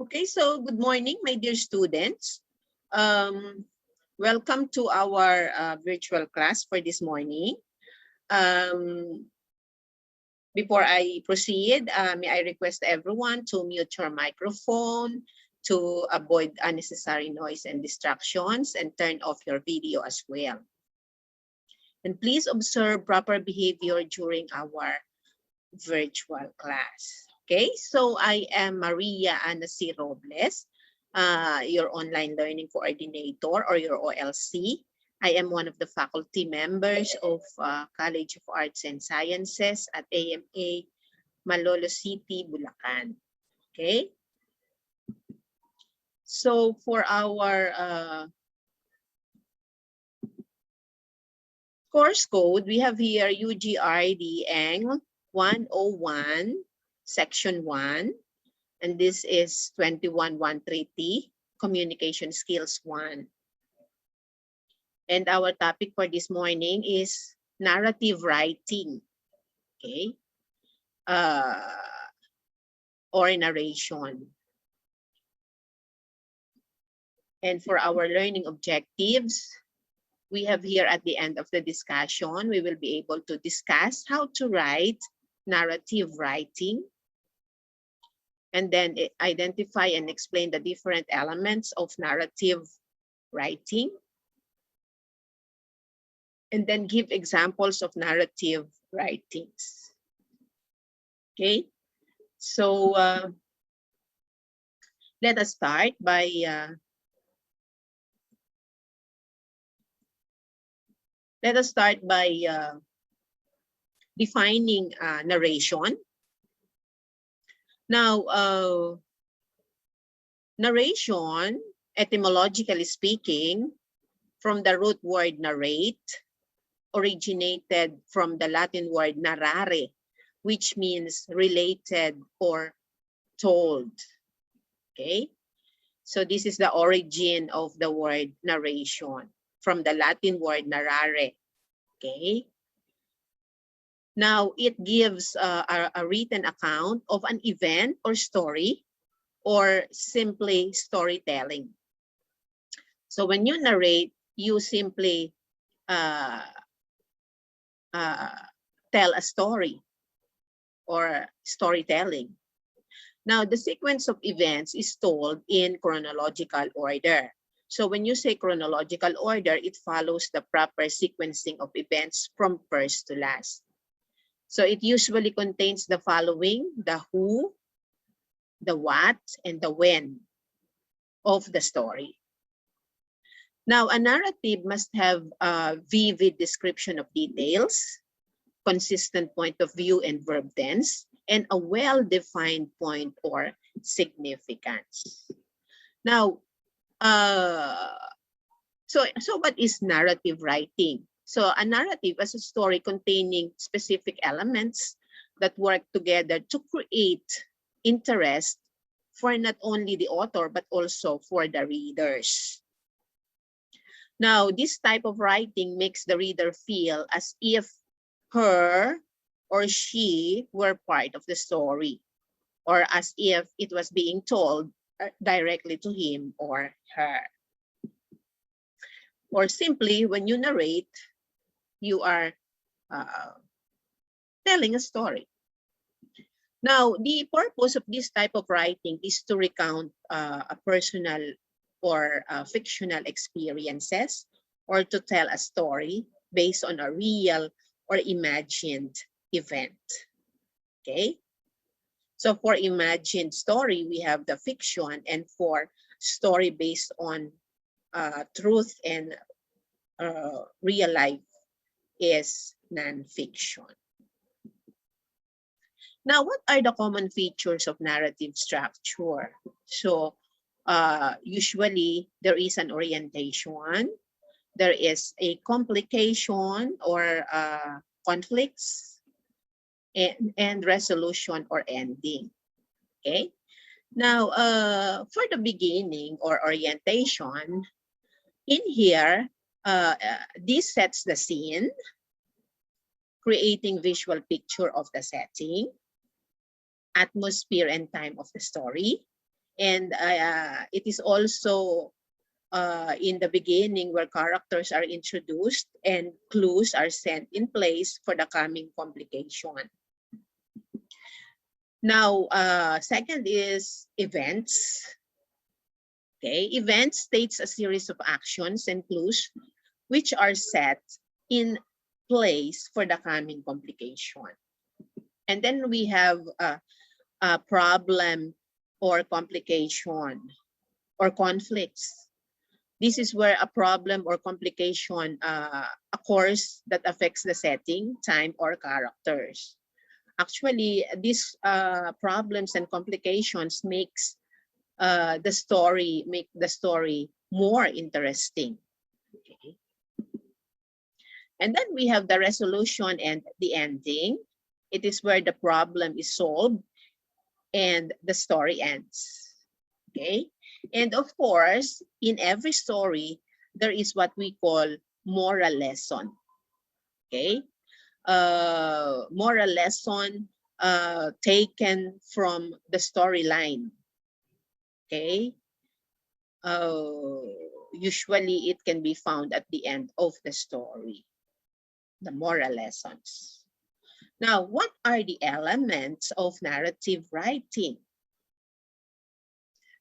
Okay, so good morning, my dear students. Welcome to our virtual class for this morning. Before I proceed, may I request everyone to mute your microphone, to avoid unnecessary noise and distractions, and turn off your video as well. And please observe proper behavior during our virtual class. Okay, so I am Maria Ana C. Robles, your online learning coordinator or your OLC. I am one of the faculty members of College of Arts and Sciences at AMA Malolo City, Bulacan. Okay, so for our course code, we have here UGRD Eng 101, Section 1. And this is 21130, Communication Skills 1. And our topic for this morning is narrative writing, okay? Or narration. And for our learning objectives, we have here at the end of the discussion, we will be able to discuss how to write narrative writing, and then identify and explain the different elements of narrative writing, and then give examples of narrative writings. Okay, so let us start by defining narration. Now, narration, etymologically speaking, from the root word narrate, originated from the Latin word narrare, which means related or told. Okay, so this is the origin of the word narration, from the Latin word narrare. Okay, now it gives a written account of an event or story, or simply storytelling. So when you narrate, you simply tell a story or storytelling. Now, the sequence of events is told in chronological order. So when you say chronological order, it follows the proper sequencing of events from first to last. So it usually contains the following: the who, the what, and the when of the story. Now, a narrative must have a vivid description of details, consistent point of view and verb tense, and a well-defined point or significance. Now, so what is narrative writing? So a narrative is a story containing specific elements that work together to create interest for not only the author, but also for the readers. Now, this type of writing makes the reader feel as if her or she were part of the story, or as if it was being told directly to him or her. Or simply, when you narrate, you are telling a story. Now, the purpose of this type of writing is to recount a personal or fictional experiences, or to tell a story based on a real or imagined event. Okay, so for imagined story, we have the fiction, and for story based on truth and real life is non-fiction. Now, what are the common features of narrative structure? So usually there is an orientation, there is a complication or conflicts, and resolution or ending. Okay, now for the beginning or orientation, in here, this sets the scene, creating visual picture of the setting, atmosphere and time of the story, And it is also in the beginning where characters are introduced and clues are set in place for the coming complication. Now, second is events. Okay, events states a series of actions and clues which are set in place for the coming complication. And then we have a problem or complication or conflicts. This is where a problem or complication occurs that affects the setting, time, or characters. Actually, these problems and complications make the story more interesting. Okay. And then we have the resolution and the ending. It is where the problem is solved and the story ends. Okay. And of course, in every story, there is what we call moral lesson. Okay. Moral lesson taken from the storyline. Okay. Usually it can be found at the end of the story, the moral lessons. Now, what are the elements of narrative writing?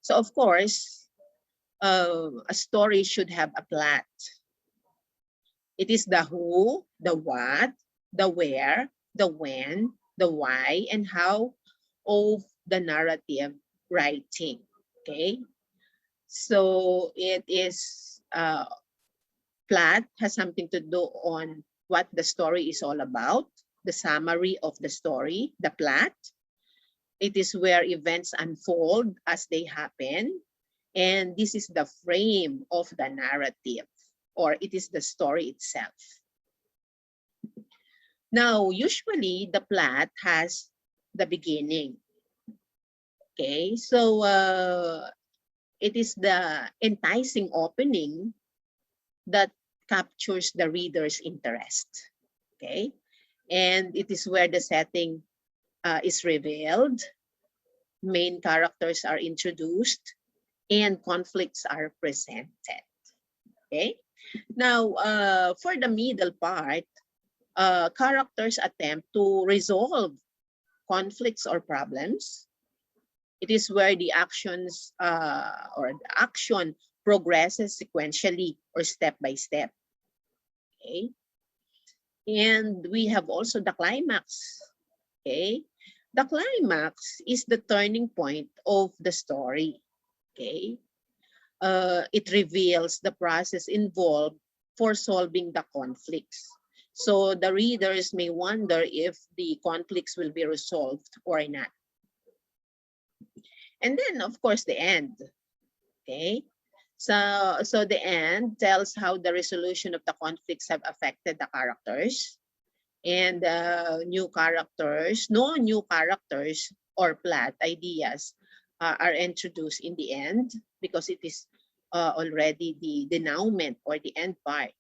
So, of course, a story should have a plot. It is the who, the what, the where, the when, the why, and how of the narrative writing. Okay, so it is plot has something to do on what the story is all about, the summary of the story, the plot. It is where events unfold as they happen, and this is the frame of the narrative, or it is the story itself. Now, usually the plot has the beginning. Okay, so it is the enticing opening that captures the reader's interest. Okay, and it is where the setting is revealed, main characters are introduced, and conflicts are presented. Okay, now for the middle part, characters attempt to resolve conflicts or problems. It is where the actions or the action progresses sequentially or step by step. Okay, and we have also the climax. Okay, the climax is the turning point of the story. Okay, it reveals the process involved for solving the conflicts. So the readers may wonder if the conflicts will be resolved or not. And then, of course, the end. Okay, so the end tells how the resolution of the conflicts have affected the characters, and new characters, no new characters or plot ideas are introduced in the end, because it is already the denouement or the end part.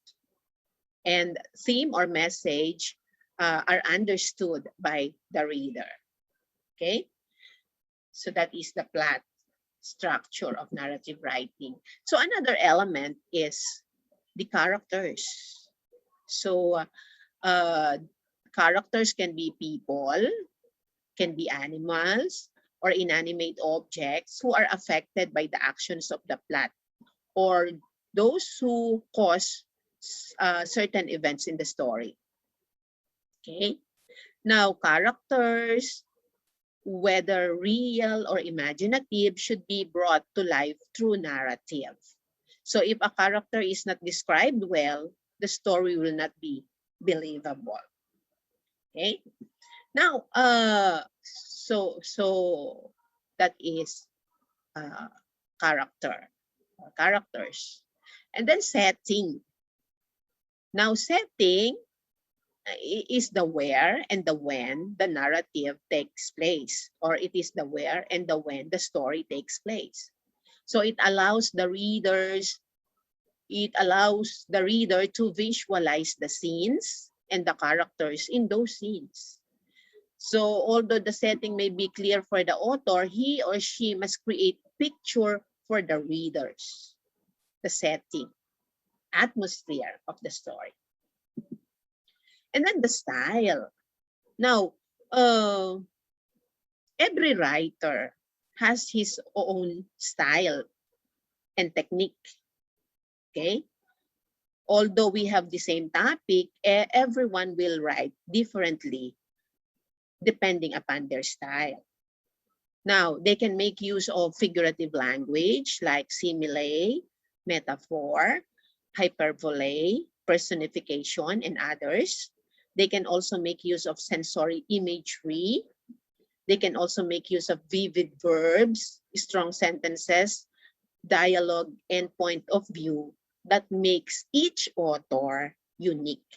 And theme or message are understood by the reader. Okay, so that is the plot structure of narrative writing. So another element is the characters. So characters can be people, can be animals, or inanimate objects who are affected by the actions of the plot, or those who cause certain events in the story. Okay, now characters, whether real or imaginative, should be brought to life through narrative. So if a character is not described well, the story will not be believable. Okay, now so that is characters. And then setting. Now setting is the where and the when the narrative takes place, or it is the where and the when the story takes place. So it allows the reader to visualize the scenes and the characters in those scenes. So although the setting may be clear for the author, he or she must create a picture for the readers, the setting, atmosphere of the story. And then the style. Now, every writer has his own style and technique, okay? Although we have the same topic, everyone will write differently depending upon their style. Now, they can make use of figurative language like simile, metaphor, hyperbole, personification, and others. They can also make use of sensory imagery. They can also make use of vivid verbs, strong sentences, dialogue, and point of view that makes each author unique.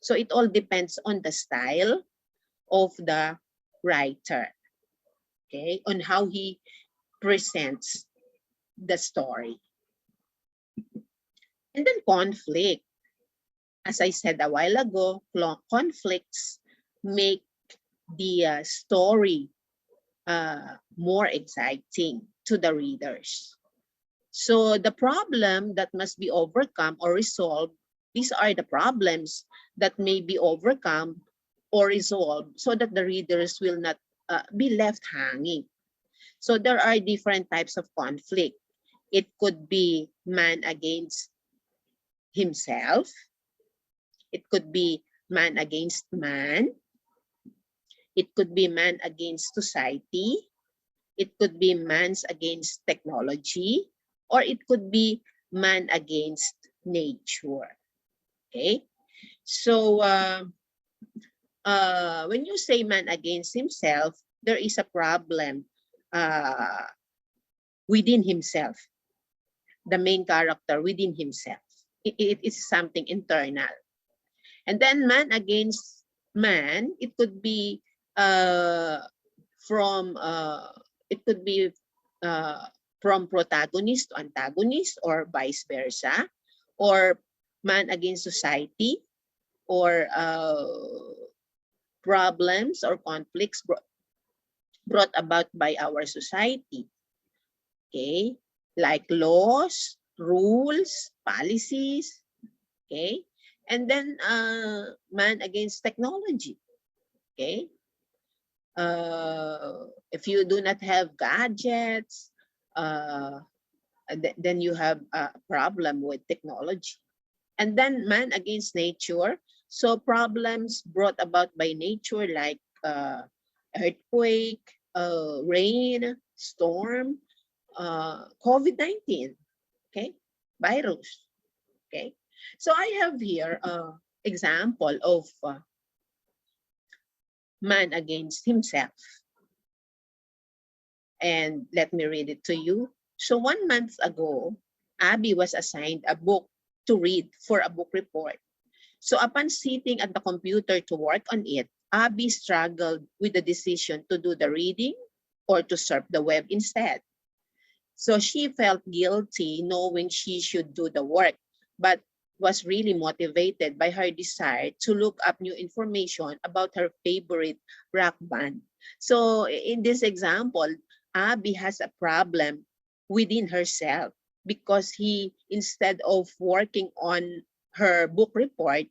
So it all depends on the style of the writer, okay, on how he presents the story. And then conflict. As I said a while ago, conflicts make the story more exciting to the readers. So the problem that must be overcome or resolved, these are the problems that may be overcome or resolved so that the readers will not be left hanging. So there are different types of conflict. It could be man against himself. It could be man against man. It could be man against society. It could be man's against technology, or it could be man against nature. Okay, so when you say man against himself, there is a problem within himself, the main character within himself. It is something internal. And then man against man, it could be from it could be from protagonist to antagonist or vice versa, or man against society, or problems or conflicts brought about by our society, okay, like laws, rules, policies, okay, and then man against technology, okay. If you do not have gadgets, then you have a problem with technology. And then man against nature. So problems brought about by nature like earthquake, rain, storm, COVID-19, okay, virus, okay. So I have here example of man against himself. And let me read it to you. So 1 month ago, Abby was assigned a book to read for a book report. So upon sitting at the computer to work on it, Abby struggled with the decision to do the reading or to surf the web instead. So she felt guilty knowing she should do the work, but was really motivated by her desire to look up new information about her favorite rock band. So in this example, Abby has a problem within herself because instead of working on her book report,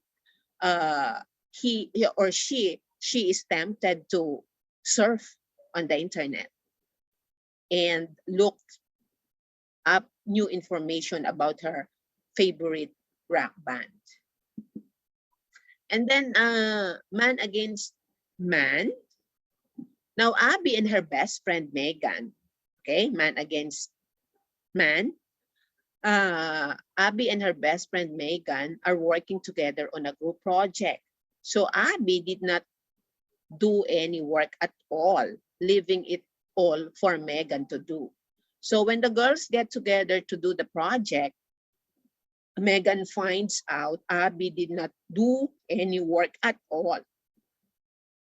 he or she is tempted to surf on the internet and look up new information about her favorite rock band. And then man against man. Now Abby and her best friend Megan, okay, man against man. Abby and her best friend Megan are working together on a group project. So Abby did not do any work at all, leaving it all for Megan to do. So when the girls get together to do the project, Megan finds out Abby did not do any work at all.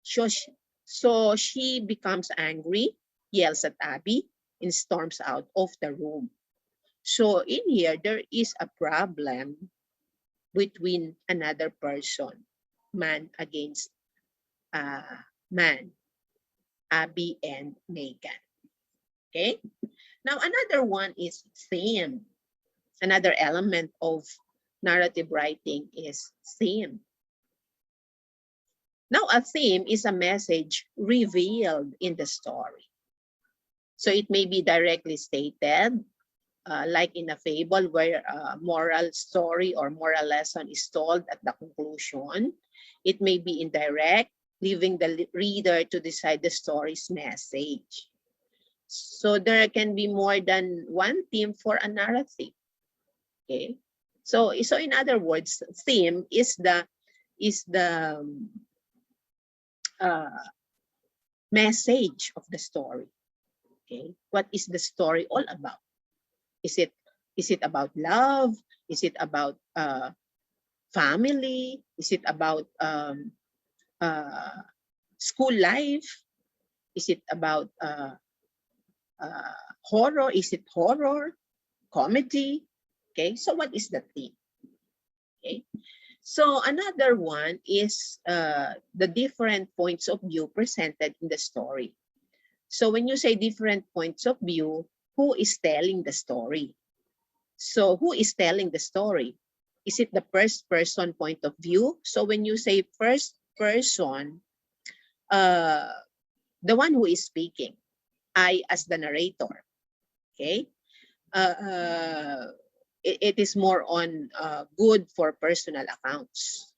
So she becomes angry, yells at Abby, and storms out of the room. So in here, there is a problem between another person, man against man. Abby and Megan. Okay. Now, another one is theme. Another element of narrative writing is theme. Now, a theme is a message revealed in the story. So it may be directly stated, like in a fable where a moral story or moral lesson is told at the conclusion. It may be indirect, leaving the reader to decide the story's message. So there can be more than one theme for a narrative. Okay. So in other words, theme is the uh, message of the story. Okay. What is the story all about? Is it about love? Is it about family? Is it about school life? Is it about horror? Is it horror? Comedy? Okay, so what is the theme? Okay, so another one is the different points of view presented in the story. So when you say different points of view, who is telling the story? So who is telling the story? Is it the first person point of view? So when you say first person, the one who is speaking, I as the narrator, okay? It is more on good for personal accounts.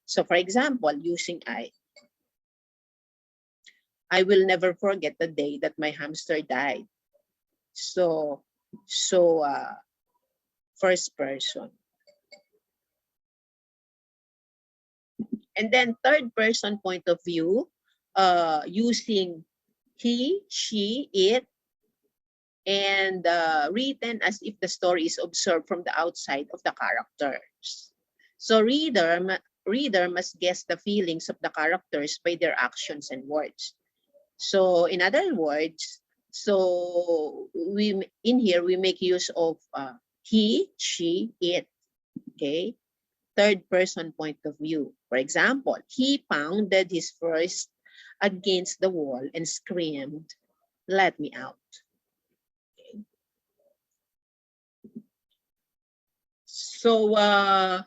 So for example, using I will never forget the day that my hamster died. So first person. And then third person point of view, using he, she, it, and written as if the story is observed from the outside of the characters. So reader must guess the feelings of the characters by their actions and words. So in other words, so we in here we make use of he, she, it. Okay, third person point of view. For example, he pounded his fist against the wall and screamed, "Let me out." Okay. So I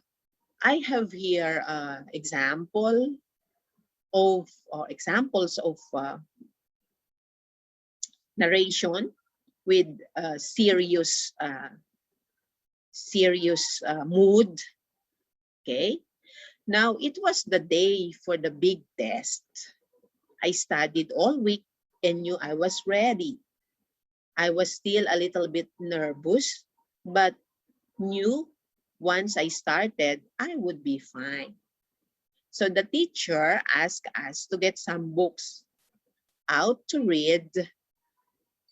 have here example of examples of narration with serious mood. Okay. Now it was the day for the big test. I studied all week and knew I was ready. I was still a little bit nervous, but knew once I started, I would be fine. So the teacher asked us to get some books out to read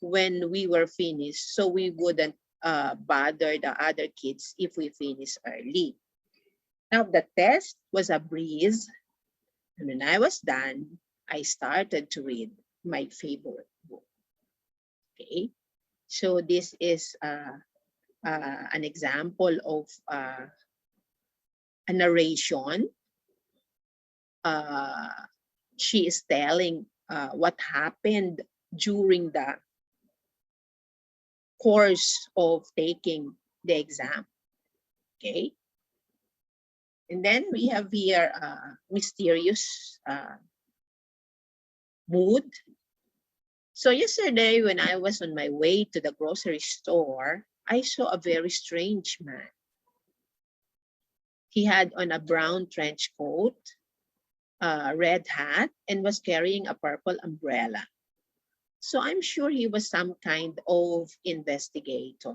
when we were finished, so we wouldn't bother the other kids if we finish early. Now the test was a breeze, and when I was done, I started to read my favorite book. Okay, so this is an example of a narration. She is telling what happened during the course of taking the exam. Okay. And then we have here mysterious mood. So yesterday when I was on my way to the grocery store, I saw a very strange man. He had on a brown trench coat, a red hat, and was carrying a purple umbrella. So I'm sure he was some kind of investigator.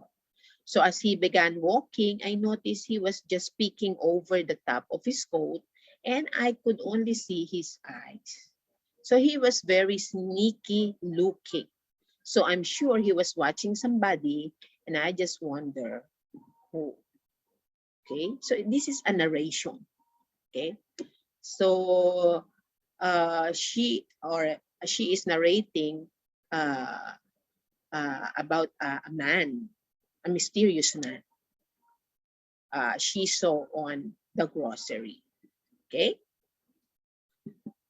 So as he began walking, I noticed he was just peeking over the top of his coat, and I could only see his eyes. So he was very sneaky looking. So I'm sure he was watching somebody, and I just wonder who. Okay, so this is a narration. Okay, so she is narrating about a man, a mysterious man she saw on the grocery. Okay,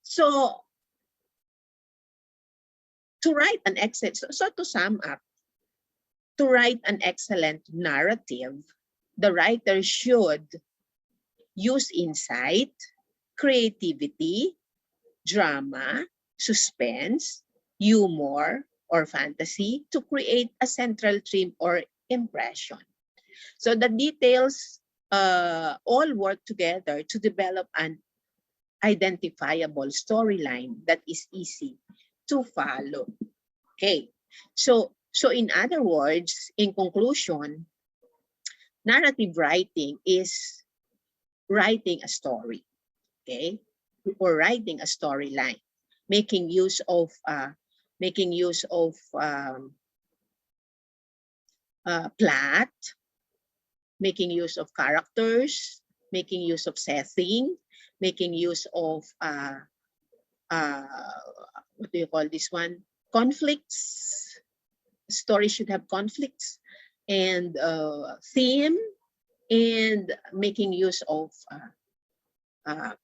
so To write an excellent, so to sum up, to write an excellent narrative, the writer should use insight, creativity, drama, suspense, humor, or fantasy to create a central theme or impression. So the details all work together to develop an identifiable storyline that is easy to follow. Okay, so in other words, in conclusion, narrative writing is writing a story, okay, or writing a storyline, making use of plot, making use of characters, making use of setting, making use of uh, what do you call this one? Conflicts. Story should have conflicts and theme, and making use of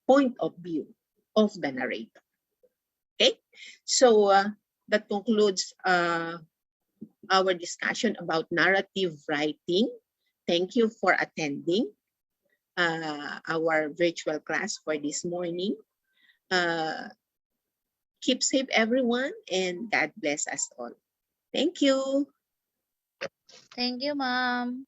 point of view of the narrator. Okay, so that concludes our discussion about narrative writing. Thank you for attending our virtual class for this morning. Keep safe, everyone, and God bless us all. Thank you. Thank you, ma'am.